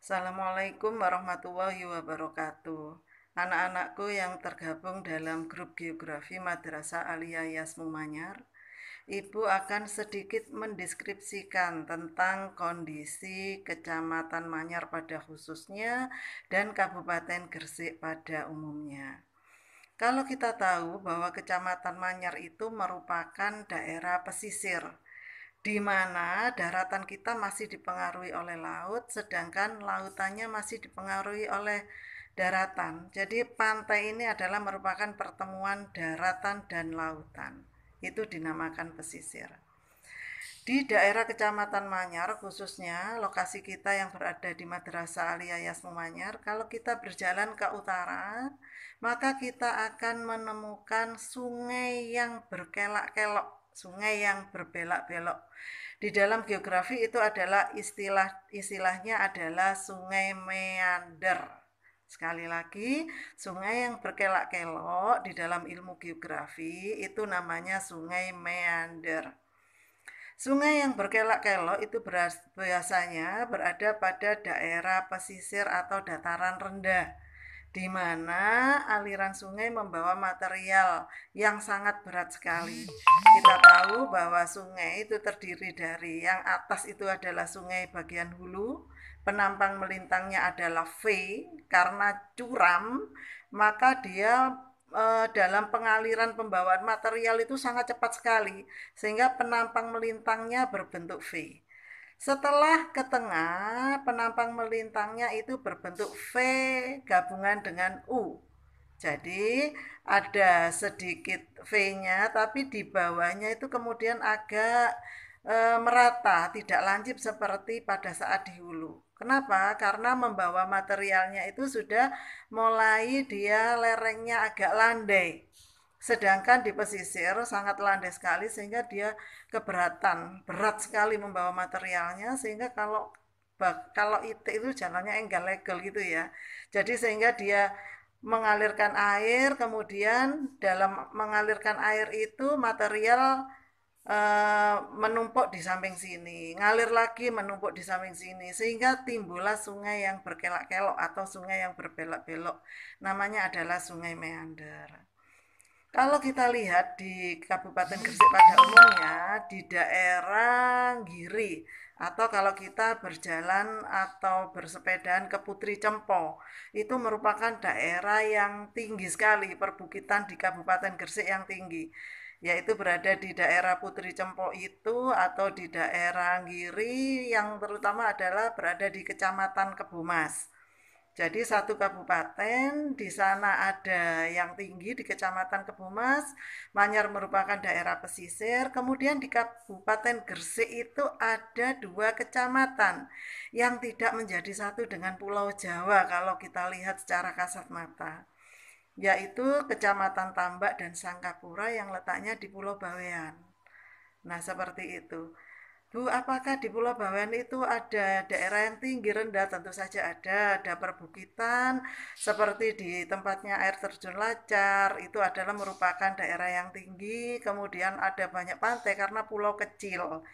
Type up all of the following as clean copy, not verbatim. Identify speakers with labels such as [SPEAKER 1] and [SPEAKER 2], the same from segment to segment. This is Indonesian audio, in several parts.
[SPEAKER 1] Assalamualaikum warahmatullahi wabarakatuh. Anak-anakku yang tergabung dalam grup geografi Madrasah Aliyah Yasmu Manyar, Ibu akan sedikit mendeskripsikan tentang kondisi Kecamatan Manyar pada khususnya dan Kabupaten Gresik pada umumnya. Kalau kita tahu bahwa Kecamatan Manyar itu merupakan daerah pesisir, di mana daratan kita masih dipengaruhi oleh laut, sedangkan lautannya masih dipengaruhi oleh daratan. Jadi pantai ini adalah merupakan pertemuan daratan dan lautan. Itu dinamakan pesisir. Di daerah Kecamatan Manyar khususnya lokasi kita yang berada di Madrasah Aliyah Yasmu Manyar, kalau kita berjalan ke utara, maka kita akan menemukan sungai yang berkelak-kelok, sungai yang berbelok-belok. Di dalam geografi itu adalah istilahnya adalah sungai meander. Sekali lagi, sungai yang berkelak-kelok di dalam ilmu geografi itu namanya sungai meander. Sungai yang berkelok-kelok itu biasanya berada pada daerah pesisir atau dataran rendah, di mana aliran sungai membawa material yang sangat berat sekali. Kita tahu bahwa sungai itu terdiri dari yang atas itu adalah sungai bagian hulu, penampang melintangnya adalah V, karena curam, maka dia dalam pengaliran pembawaan material itu sangat cepat sekali, sehingga penampang melintangnya berbentuk V. Setelah ke tengah, penampang melintangnya itu berbentuk V gabungan dengan U. Jadi ada sedikit V-nya, tapi di bawahnya itu kemudian agak merata, tidak lancip seperti pada saat di hulu. Kenapa? Karena membawa materialnya itu sudah mulai dia lerengnya agak landai. Sedangkan di pesisir sangat landai sekali sehingga dia keberatan, berat sekali membawa materialnya sehingga kalau itu jalannya enggal legal gitu ya. Jadi sehingga dia mengalirkan air, kemudian dalam mengalirkan air itu material menumpuk di samping sini, ngalir lagi menumpuk di samping sini, sehingga timbullah sungai yang berkelak-kelok atau sungai yang berbelok-belok. Namanya adalah sungai meander. Kalau kita lihat di Kabupaten Gresik pada umumnya, di daerah Giri, atau kalau kita berjalan atau bersepedaan ke Putri Cempo, itu merupakan daerah yang tinggi sekali, perbukitan di Kabupaten Gresik yang tinggi, yaitu berada di daerah Putri Cempo itu atau di daerah Giri yang terutama adalah berada di Kecamatan Kebomas. Jadi satu kabupaten, di sana ada yang tinggi di Kecamatan Kebomas, Manyar merupakan daerah pesisir, kemudian di Kabupaten Gresik itu ada dua kecamatan yang tidak menjadi satu dengan Pulau Jawa kalau kita lihat secara kasat mata, yaitu Kecamatan Tambak dan Sangkapura yang letaknya di Pulau Bawean. Nah, seperti itu. Bu, apakah di Pulau Bawean itu ada daerah yang tinggi rendah? Tentu saja ada perbukitan seperti di tempatnya air terjun Lacar, itu adalah merupakan daerah yang tinggi, kemudian ada banyak pantai karena pulau kecil.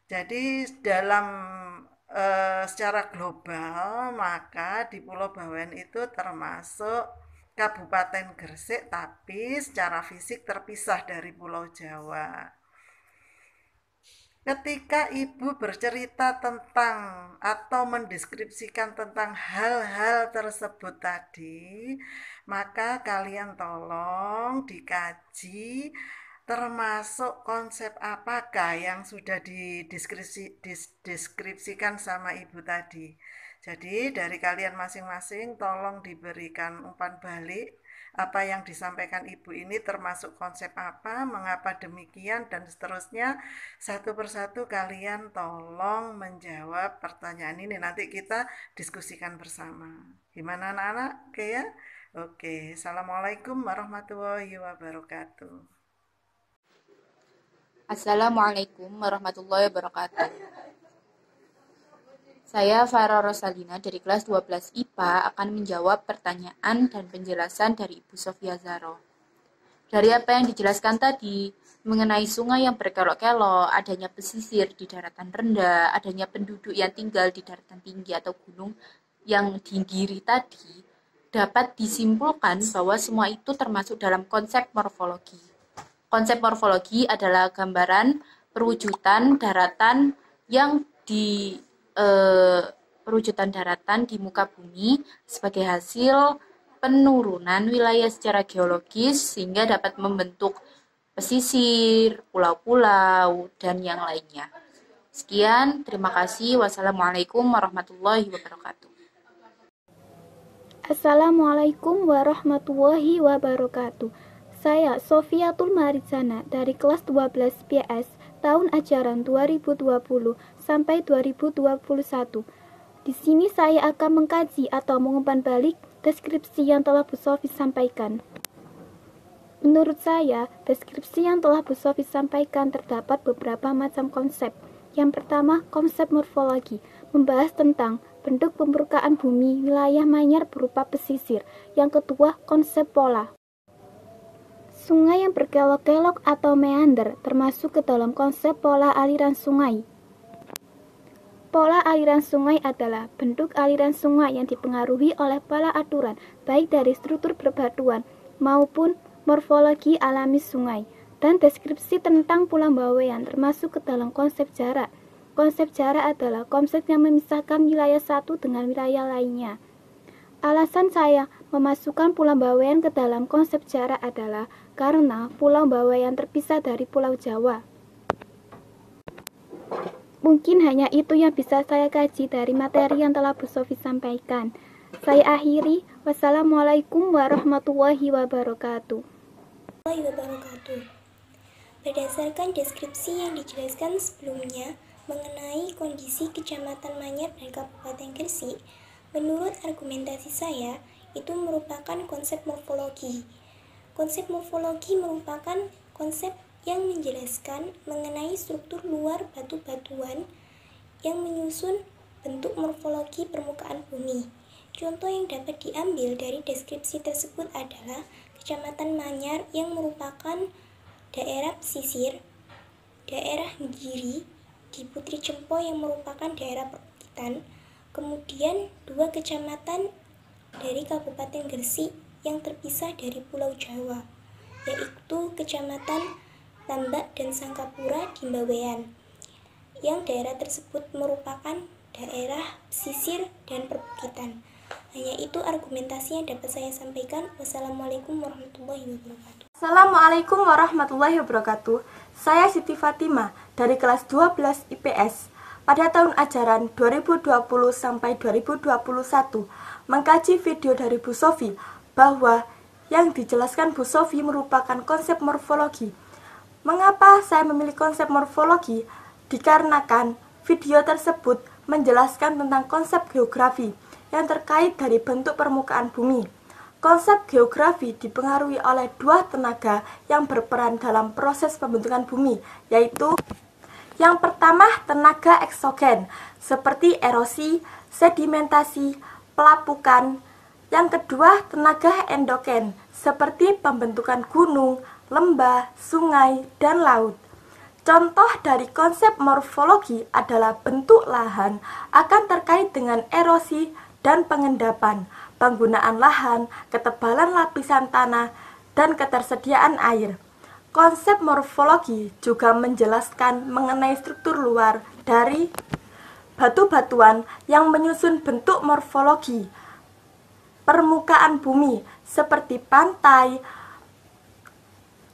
[SPEAKER 1] Jadi dalam secara global maka di Pulau Bawean itu termasuk Kabupaten Gresik tapi secara fisik terpisah dari Pulau Jawa. Ketika ibu bercerita tentang atau mendeskripsikan tentang hal-hal tersebut tadi, maka kalian tolong dikaji termasuk konsep apakah yang sudah dideskripsikan sama ibu tadi. Jadi dari kalian masing-masing tolong diberikan umpan balik apa yang disampaikan ibu ini termasuk konsep apa, mengapa demikian, dan seterusnya. Satu persatu kalian tolong menjawab pertanyaan ini. Nanti kita diskusikan bersama. Gimana anak-anak? Oke ya? Oke. Assalamualaikum warahmatullahi wabarakatuh.
[SPEAKER 2] Assalamualaikum warahmatullahi wabarakatuh. Saya Farah Rosalina dari kelas 12 IPA akan menjawab pertanyaan dan penjelasan dari Ibu Sofia Zaro. Dari apa yang dijelaskan tadi, mengenai sungai yang berkelok-kelok, adanya pesisir di daratan rendah, adanya penduduk yang tinggal di daratan tinggi atau gunung yang tinggi tadi, dapat disimpulkan bahwa semua itu termasuk dalam konsep morfologi. Konsep morfologi adalah gambaran perwujudan daratan yang di eh, perwujudan daratan di muka bumi sebagai hasil penurunan wilayah secara geologis sehingga dapat membentuk pesisir, pulau-pulau, dan yang lainnya. Sekian, terima kasih. Wassalamualaikum warahmatullahi wabarakatuh.
[SPEAKER 3] Assalamualaikum warahmatullahi wabarakatuh. Saya Sofiatul Marizana dari kelas 12 PS tahun ajaran 2020 sampai 2021. Di sini saya akan mengkaji atau mengumpan balik deskripsi yang telah Bu Sofi sampaikan. Menurut saya, deskripsi yang telah Bu Sofi sampaikan terdapat beberapa macam konsep. Yang pertama, konsep morfologi, membahas tentang bentuk pembukaan bumi wilayah Manyar berupa pesisir. Yang kedua, konsep pola. Sungai yang berkelok-kelok atau meander termasuk ke dalam konsep pola aliran sungai. Pola aliran sungai adalah bentuk aliran sungai yang dipengaruhi oleh pola aturan, baik dari struktur berbatuan maupun morfologi alami sungai. Dan deskripsi tentang pulau bawean termasuk ke dalam konsep jarak. Konsep jarak adalah konsep yang memisahkan wilayah satu dengan wilayah lainnya. Alasan saya memasukkan Pulau Bawean ke dalam konsep jarak adalah karena Pulau Bawean terpisah dari Pulau Jawa. Mungkin hanya itu yang bisa saya kaji dari materi yang telah Bu Sofi sampaikan. Saya akhiri. Wassalamualaikum warahmatullahi wabarakatuh.
[SPEAKER 4] Berdasarkan deskripsi yang dijelaskan sebelumnya mengenai kondisi Kecamatan Manyar dan Kabupaten Gresik, menurut argumentasi saya, itu merupakan konsep morfologi. Konsep morfologi merupakan konsep yang menjelaskan mengenai struktur luar batu-batuan yang menyusun bentuk morfologi permukaan bumi. Contoh yang dapat diambil dari deskripsi tersebut adalah Kecamatan Manyar yang merupakan daerah pesisir, daerah Giri di Putri Cempo yang merupakan daerah perbukitan, kemudian dua kecamatan dari Kabupaten Gresik yang terpisah dari Pulau Jawa, yaitu Kecamatan Tambak dan Sangkapura di Bawean, yang daerah tersebut merupakan daerah pesisir dan perbukitan. Hanya itu argumentasi yang dapat saya sampaikan. Wassalamualaikum warahmatullahi wabarakatuh.
[SPEAKER 5] Assalamualaikum warahmatullahi wabarakatuh. Saya Siti Fatimah dari kelas 12 IPS pada tahun ajaran 2020 sampai 2021 mengkaji video dari Bu Sofi bahwa yang dijelaskan Bu Sofi merupakan konsep morfologi. Mengapa saya memilih konsep morfologi? Dikarenakan video tersebut menjelaskan tentang konsep geografi yang terkait dari bentuk permukaan bumi. Konsep geografi dipengaruhi oleh dua tenaga yang berperan dalam proses pembentukan bumi, yaitu yang pertama tenaga eksogen, seperti erosi, sedimentasi, pelapukan. Yang kedua tenaga endogen, seperti pembentukan gunung, lembah, sungai, dan laut. Contoh dari konsep morfologi adalah bentuk lahan akan terkait dengan erosi dan pengendapan, penggunaan lahan, ketebalan lapisan tanah, dan ketersediaan air. Konsep morfologi juga menjelaskan mengenai struktur luar dari batu-batuan yang menyusun bentuk morfologi permukaan bumi seperti pantai,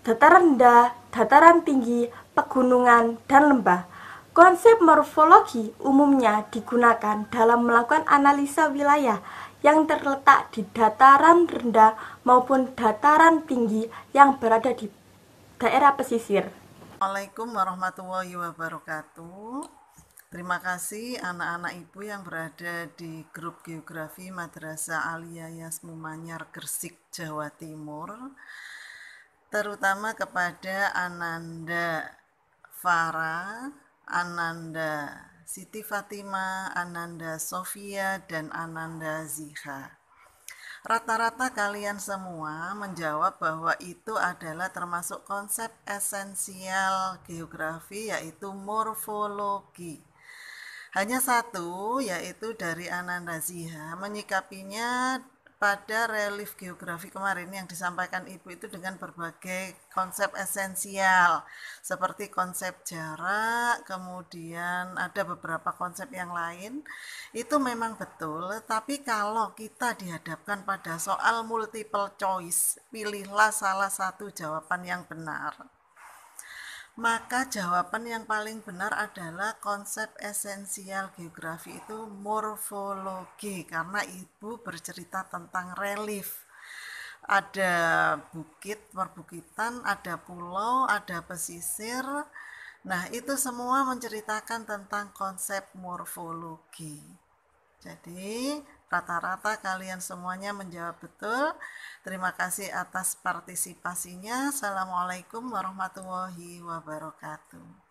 [SPEAKER 5] dataran rendah, dataran tinggi, pegunungan, dan lembah. Konsep morfologi umumnya digunakan dalam melakukan analisa wilayah yang terletak di dataran rendah maupun dataran tinggi yang berada di daerah pesisir.
[SPEAKER 1] Assalamualaikum warahmatullahi wabarakatuh. Terima kasih anak-anak ibu yang berada di grup geografi Madrasah Aliyah Yasmu Manyar Gresik, Jawa Timur, terutama kepada Ananda Farah, Ananda Siti Fatimah, Ananda Sofia, dan Ananda Ziha. Rata-rata kalian semua menjawab bahwa itu adalah termasuk konsep esensial geografi, yaitu morfologi. Hanya satu, yaitu dari Ananda Ziha, menyikapinya pada relief geografi kemarin yang disampaikan Ibu itu dengan berbagai konsep esensial, seperti konsep jarak, kemudian ada beberapa konsep yang lain. Itu memang betul, tapi kalau kita dihadapkan pada soal multiple choice, pilihlah salah satu jawaban yang benar. Maka jawaban yang paling benar adalah konsep esensial geografi itu morfologi, karena Ibu bercerita tentang relief. Ada bukit, perbukitan, ada pulau, ada pesisir. Nah, itu semua menceritakan tentang konsep morfologi. Jadi, rata-rata kalian semuanya menjawab betul. Terima kasih atas partisipasinya. Assalamualaikum warahmatullahi wabarakatuh.